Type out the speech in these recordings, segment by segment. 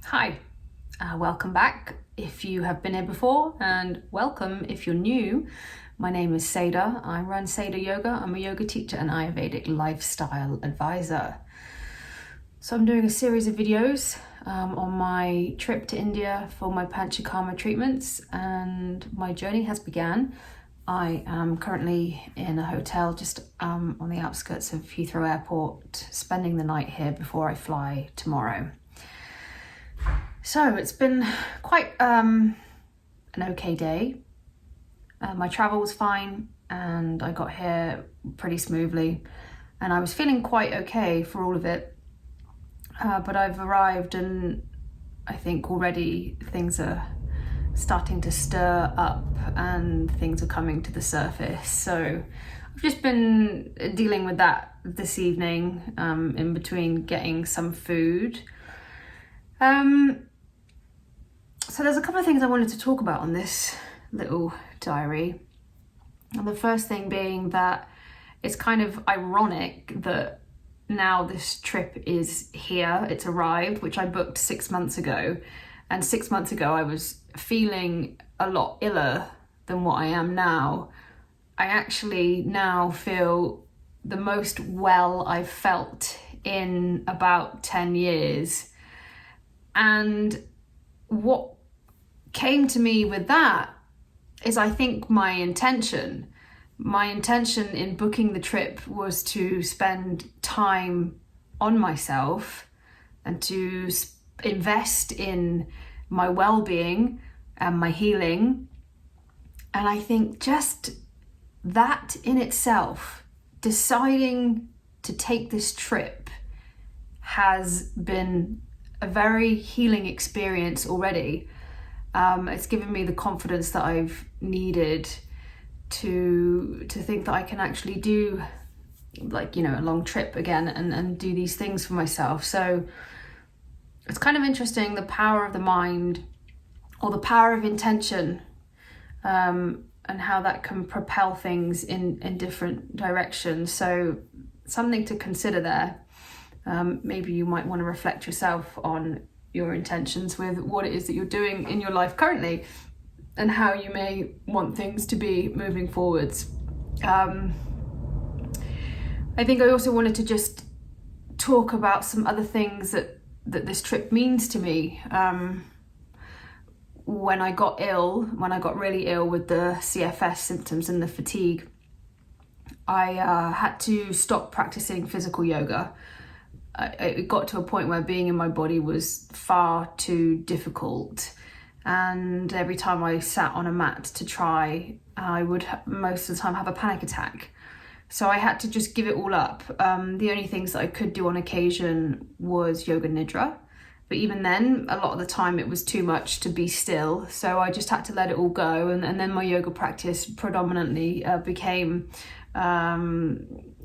Hi, welcome back if you have been here before, and welcome if you're new. My name is Seda. I run Seda Yoga. I'm a yoga teacher and Ayurvedic lifestyle advisor. So I'm doing a series of videos on my trip to India for my Panchakarma treatments, and my journey has begun. I am currently in a hotel just on the outskirts of Heathrow Airport, spending the night here before I fly tomorrow. So it's been quite an okay day. My travel was fine and I got here pretty smoothly, and I was feeling quite okay for all of it. But I've arrived and I think already things are starting to stir up and things are coming to the surface. So I've just been dealing with that this evening, in between getting some food. So there's a couple of things I wanted to talk about on this little diary. And the first thing being that it's kind of ironic that now this trip is here, it's arrived, which I booked 6 months ago. And 6 months ago, I was feeling a lot iller than what I am now. I actually now feel the most well I've felt in about 10 years. And what came to me with that is, I think, my intention in booking the trip was to spend time on myself and to invest in my well-being and my healing. And I think just that in itself, deciding to take this trip, has been a very healing experience already. It's given me the confidence that I've needed to think that I can actually do, like, a long trip again and do these things for myself. So it's kind of interesting, the power of the mind, or the power of intention, and how that can propel things in different directions. So something to consider there. Maybe you might want to reflect yourself on your intentions with what it is that you're doing in your life currently and how you may want things to be moving forwards. I think I also wanted to just talk about some other things that this trip means to me. When I got really ill with the CFS symptoms and the fatigue, I had to stop practicing physical yoga. It got to a point where being in my body was far too difficult, and every time I sat on a mat to try, I would most of the time have a panic attack. So I had to just give it all up. The only things that I could do on occasion was yoga nidra, but even then, a lot of the time it was too much to be still, so I just had to let it all go. And then my yoga practice predominantly became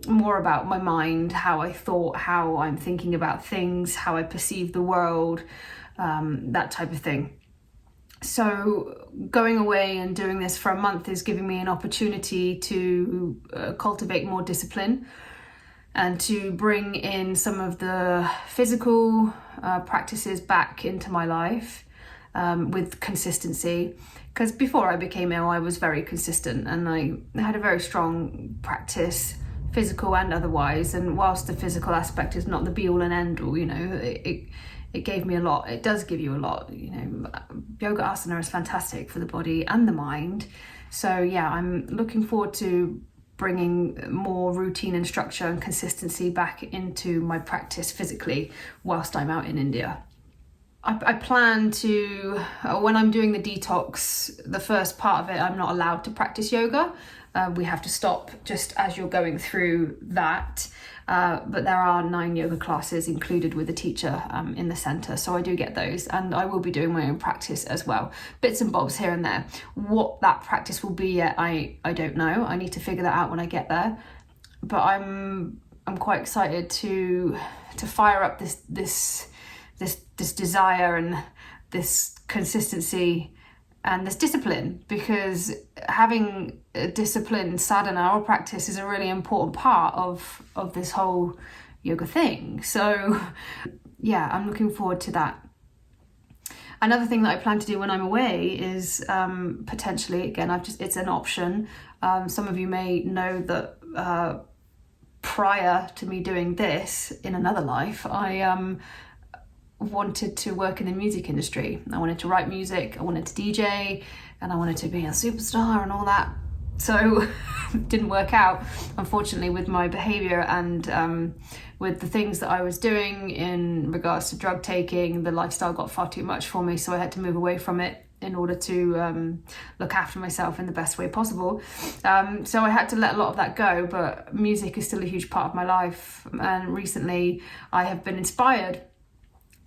more about my mind, how I thought, how I'm thinking about things, how I perceive the world, that type of thing. So going away and doing this for a month is giving me an opportunity to cultivate more discipline and to bring in some of the physical practices back into my life with consistency. Because before I became ill, I was very consistent and I had a very strong practice, physical and otherwise. And whilst the physical aspect is not the be all and end all, it gave me a lot. It does give you a lot. Yoga asana is fantastic for the body and the mind. So yeah, I'm looking forward to bringing more routine and structure and consistency back into my practice physically whilst I'm out in India. I plan to, when I'm doing the detox, the first part of it, I'm not allowed to practice yoga. We have to stop just as you're going through that. But there are 9 yoga classes included with a teacher in the centre. So I do get those, and I will be doing my own practice as well. Bits and bobs here and there. What that practice will be yet, I don't know. I need to figure that out when I get there. But I'm quite excited to fire up this desire and this consistency and this discipline, because having a disciplined sadhana or practice is a really important part of this whole yoga thing. So yeah, I'm looking forward to that. Another thing that I plan to do when I'm away is potentially, again, it's an option. Some of you may know that prior to me doing this in another life, I wanted to work in the music industry. I wanted to write music, I wanted to DJ, and I wanted to be a superstar and all that. So it didn't work out, unfortunately, with my behaviour and with the things that I was doing in regards to drug taking. The lifestyle got far too much for me, so I had to move away from it in order to look after myself in the best way possible. So I had to let a lot of that go, but music is still a huge part of my life. And recently I have been inspired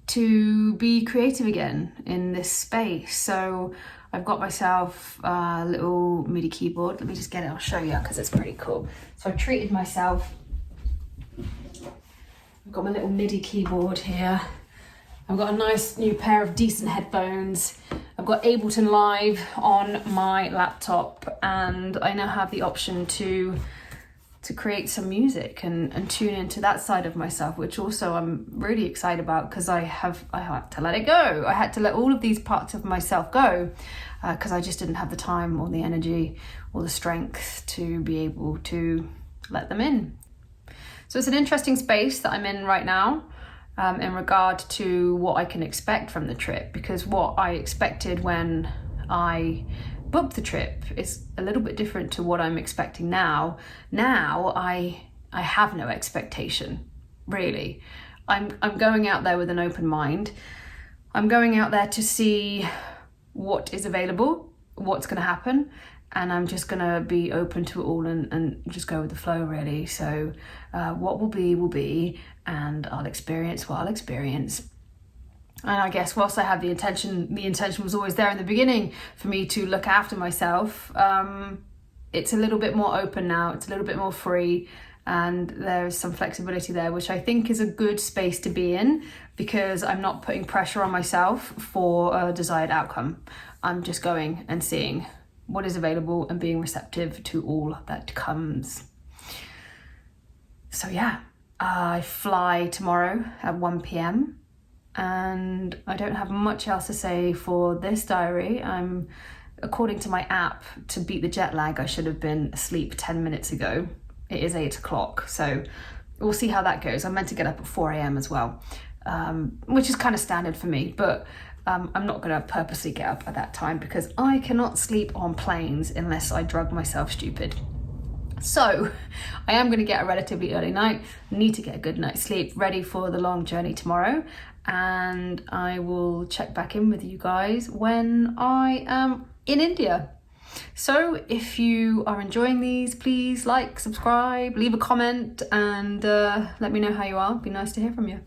to be creative again in this space. So I've got myself a little MIDI keyboard. Let me just get it, I'll show you because it's pretty cool. So I've treated myself. I've got my little MIDI keyboard here. I've got a nice new pair of decent headphones. I've got Ableton Live on my laptop, and I now have the option to create some music and tune into that side of myself, which also I'm really excited about, because I had to let it go. I had to let all of these parts of myself go because I just didn't have the time or the energy or the strength to be able to let them in. So it's an interesting space that I'm in right now in regard to what I can expect from the trip, because what I expected when I booked the trip is a little bit different to what I'm expecting now. Now I have no expectation, really. I'm going out there with an open mind. I'm going out there to see what is available, what's going to happen, and I'm just going to be open to it all and just go with the flow, really. So what will be, and I'll experience what I'll experience. And I guess whilst I had the intention was always there in the beginning for me to look after myself. It's a little bit more open now. It's a little bit more free, and there's some flexibility there, which I think is a good space to be in, because I'm not putting pressure on myself for a desired outcome. I'm just going and seeing what is available and being receptive to all that comes. So yeah, I fly tomorrow at 1 p.m. and I don't have much else to say for this diary. According to my app, to beat the jet lag, I should have been asleep 10 minutes ago. It is 8 o'clock, so we'll see how that goes. I'm meant to get up at 4 a.m. as well, which is kind of standard for me, but I'm not going to purposely get up at that time because I cannot sleep on planes unless I drug myself stupid. So I am going to get a relatively early night, need to get a good night's sleep, ready for the long journey tomorrow. And I will check back in with you guys when I am in India. So if you are enjoying these, please like, subscribe, leave a comment, and let me know how you are. It'd be nice to hear from you.